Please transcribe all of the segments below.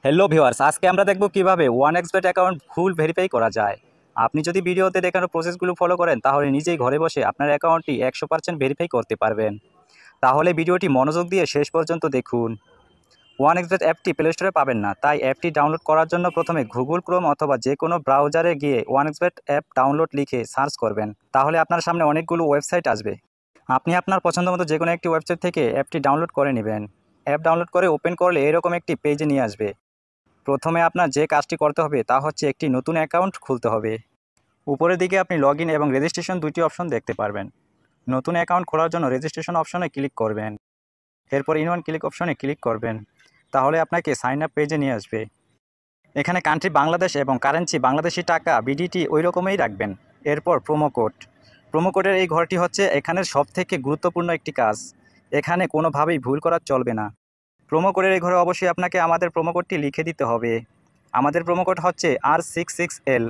Hello viewers, আজকে আমরা দেখব কিভাবে ওয়ানএক্সবেট অ্যাকাউন্ট ভুল ভেরিফাই করা যায়। আপনি যদি ভিডিওতে দেখানো প্রসেসগুলো ফলো করেন তাহলে নিজেই ঘরে বসে আপনার অ্যাকাউন্টটি 100% ভেরিফাই করতে পারবেন। তাহলে ভিডিওটি মনোযোগ দিয়ে শেষ পর্যন্ত দেখুন। ওয়ানএক্সবেট অ্যাপটি প্লে স্টোরে পাবেন না, তাই অ্যাপটি ডাউনলোড করার জন্য প্রথমে গুগল ক্রোম অথবা যে কোনো ব্রাউজারে গিয়ে ওয়ানএক্সবেট অ্যাপ ডাউনলোড লিখে সার্চ করবেন। তাহলে আপনার সামনে অনেকগুলো ওয়েবসাইট আসবে। আপনি আপনার পছন্দ মতো যে কোনো একটি ওয়েবসাইট থেকে অ্যাপটি ডাউনলোড করে নেবেন। অ্যাপ ডাউনলোড করে ওপেন করলে এরকম একটি পেজে নিয়ে আসবে। প্রথমে আপনার যে কাজটি করতে হবে তা হচ্ছে একটি নতুন অ্যাকাউন্ট খুলতে হবে। উপরের দিকে আপনি লগইন এবং রেজিস্ট্রেশন দুইটি অপশন দেখতে পারবেন। নতুন অ্যাকাউন্ট খোলার জন্য রেজিস্ট্রেশন অপশনে ক্লিক করবেন। এরপর ইন ওয়ান ক্লিক অপশনে ক্লিক করবেন। তাহলে আপনাকে সাইন আপ পেজে নিয়ে আসবে। এখানে কান্ট্রি বাংলাদেশ এবং কারেন্সি বাংলাদেশি টাকা বিডিটি ওই রকমই রাখবেন। এরপর প্রোমো কোড। প্রোমো কোডের এই ঘরটি হচ্ছে এখানের সবথেকে গুরুত্বপূর্ণ একটি কাজ। এখানে কোনোভাবেই ভুল করা চলবে না। প্রোমো কোডের এই ঘরে অবশ্যই আপনাকে আমাদের প্রোমো কোডটি লিখে দিতে হবে। আমাদের প্রোমো কোড হচ্ছে R66L।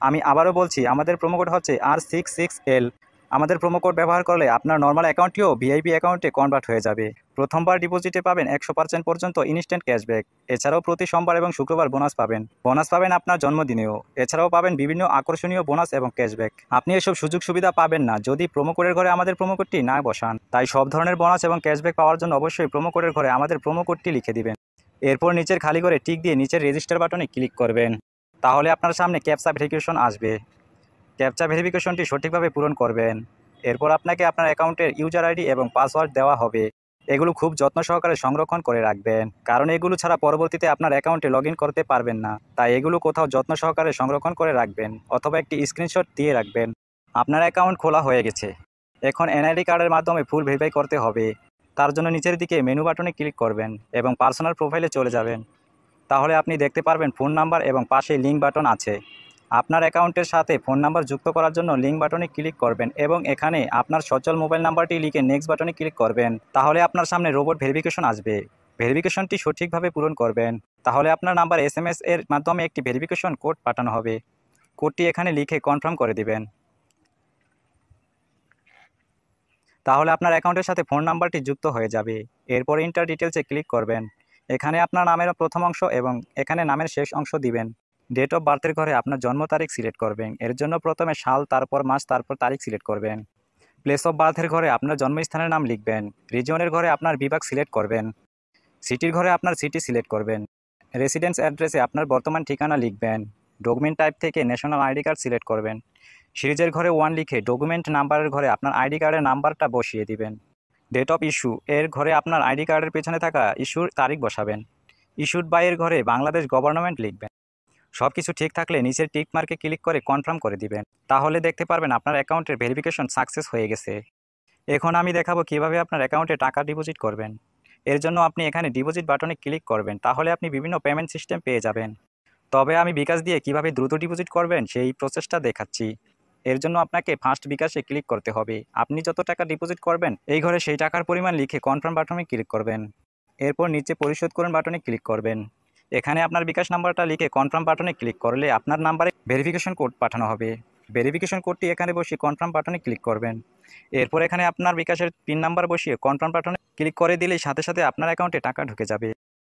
আমি আবারও বলছি, আমাদের প্রোমো কোড হচ্ছে R66L। আমাদের প্রোমো কোড ব্যবহার করলে আপনার নর্মাল অ্যাকাউন্টটিও ভিআইপি অ্যাকাউন্টে কনভার্ট হয়ে যাবে। প্রথমবার ডিপোজিটে পাবেন 100% পর্যন্ত ইনস্ট্যান্ট ক্যাশব্যাক। এছাড়াও প্রতি সোমবার এবং শুক্রবার বোনাস পাবেন। বোনাস পাবেন আপনার জন্মদিনেও। এছাড়াও পাবেন বিভিন্ন আকর্ষণীয় বোনাস এবং ক্যাশব্যাক। আপনি এসব সুযোগ সুবিধা পাবেন না যদি প্রোমো কোডের ঘরে আমাদের প্রোমো কোডটি না বসান। তাই সব ধরনের বোনাস এবং ক্যাশব্যাক পাওয়ার জন্য অবশ্যই প্রোমো কোডের ঘরে আমাদের প্রোমো কোডটি লিখে দিবেন। এরপর নিচের খালি করে টিক দিয়ে নিচের রেজিস্টার বাটনে ক্লিক করবেন। তাহলে আপনার সামনে ক্যাপচা ভেরিফিকেশন আসবে। ক্যাপচা ভেরিফিকেশনটি সঠিকভাবে পূরণ করবেন। এরপর আপনাকে আপনার অ্যাকাউন্টের ইউজার আইডি এবং পাসওয়ার্ড দেওয়া হবে। এগুলো খুব যত্ন সহকারে সংরক্ষণ করে রাখবেন, কারণ এগুলো ছাড়া পরবর্তীতে আপনার অ্যাকাউন্টে লগ ইন করতে পারবেন না। তাই এগুলো কোথাও যত্ন সহকারে সংরক্ষণ করে রাখবেন অথবা একটি স্ক্রিনশট দিয়ে রাখবেন। আপনার অ্যাকাউন্ট খোলা হয়ে গেছে। এখন এনআইডি কার্ডের মাধ্যমে ফুল ভেরিফাই করতে হবে। তার জন্য নিচের দিকে মেনু বাটনে ক্লিক করবেন এবং পার্সোনাল প্রোফাইলে চলে যাবেন। তাহলে আপনি দেখতে পারবেন ফোন নাম্বার এবং পাশে লিঙ্ক বাটন আছে। আপনার অ্যাকাউন্টের সাথে ফোন নাম্বার যুক্ত করার জন্য লিঙ্ক বাটনে ক্লিক করবেন এবং এখানে আপনার সচল মোবাইল নাম্বারটি লিখে নেক্সট বাটনে ক্লিক করবেন। তাহলে আপনার সামনে রোবট ভেরিফিকেশন আসবে। ভেরিফিকেশনটি সঠিকভাবে পূরণ করবেন। তাহলে আপনার নাম্বার SMS এর মাধ্যমে একটি ভেরিফিকেশন কোড পাঠানো হবে। কোডটি এখানে লিখে কনফার্ম করে দিবেন। তাহলে আপনার অ্যাকাউন্টের সাথে ফোন নাম্বারটি যুক্ত হয়ে যাবে। এরপর ইন্টার ডিটেলসে ক্লিক করবেন। এখানে আপনার নামের প্রথম অংশ এবং এখানে নামের শেষ অংশ দিবেন। ডেট অফ বার্থের ঘরে আপনার জন্ম তারিখ সিলেক্ট করবেন। এর জন্য প্রথমে সাল, তারপর মাস, তারপর তারিখ সিলেক্ট করবেন। প্লেস অফ বার্থের ঘরে আপনার জন্মস্থানের নাম লিখবেন। রিজিয়নের ঘরে আপনার বিভাগ সিলেক্ট করবেন। সিটির ঘরে আপনার সিটি সিলেক্ট করবেন। রেসিডেন্স অ্যাড্রেসে আপনার বর্তমান ঠিকানা লিখবেন। ডকুমেন্ট টাইপ থেকে ন্যাশনাল আইডি কার্ড সিলেক্ট করবেন। সিরিজের ঘরে 1 লিখে ডকুমেন্ট নাম্বারের ঘরে আপনার আইডি কার্ডের নাম্বারটা বসিয়ে দিবেন। ডেট অফ ইস্যু এর ঘরে আপনার আইডি কার্ডের পেছনে থাকা ইস্যুর তারিখ বসাবেন। ইস্যুড বাই এর ঘরে বাংলাদেশ গভর্নমেন্ট লিখবেন। সব কিছু ঠিক থাকলে নিচের টিক মার্কে ক্লিক করে কনফার্ম করে দিবেন। তাহলে দেখতে পারবেন আপনার অ্যাকাউন্টের ভেরিফিকেশন সাকসেস হয়ে গেছে। এখন আমি দেখাবো কিভাবে আপনার অ্যাকাউন্টে টাকা ডিপোজিট করবেন। এর জন্য আপনি এখানে ডিপোজিট বাটনে ক্লিক করবেন। তাহলে আপনি বিভিন্ন পেমেন্ট সিস্টেম পেয়ে যাবেন। তবে আমি বিকাশ দিয়ে কিভাবে দ্রুত ডিপোজিট করবেন সেই প্রসেসটা দেখাচ্ছি। এর জন্য আপনাকে ফার্স্ট বিকাশে ক্লিক করতে হবে। আপনি যত টাকা ডিপোজিট করবেন এই ঘরে সেই টাকার পরিমাণ লিখে কনফার্ম বাটনে ক্লিক করবেন। এরপর নিচে পরিশোধ করুন বাটনে ক্লিক করবেন। এখানে আপনার বিকাশ নাম্বারটা লিখে কনফার্ম বাটনে ক্লিক করলে আপনার নাম্বারে ভেরিফিকেশন কোড পাঠানো হবে। ভেরিফিকেশন কোডটি এখানে বসিয়ে কনফার্ম বাটনে ক্লিক করবেন। এরপর এখানে আপনার বিকাশের পিন নাম্বার বসিয়ে কনফার্ম বাটনে ক্লিক করে দিলেই সাথে সাথে আপনার অ্যাকাউন্টে টাকা ঢুকে যাবে।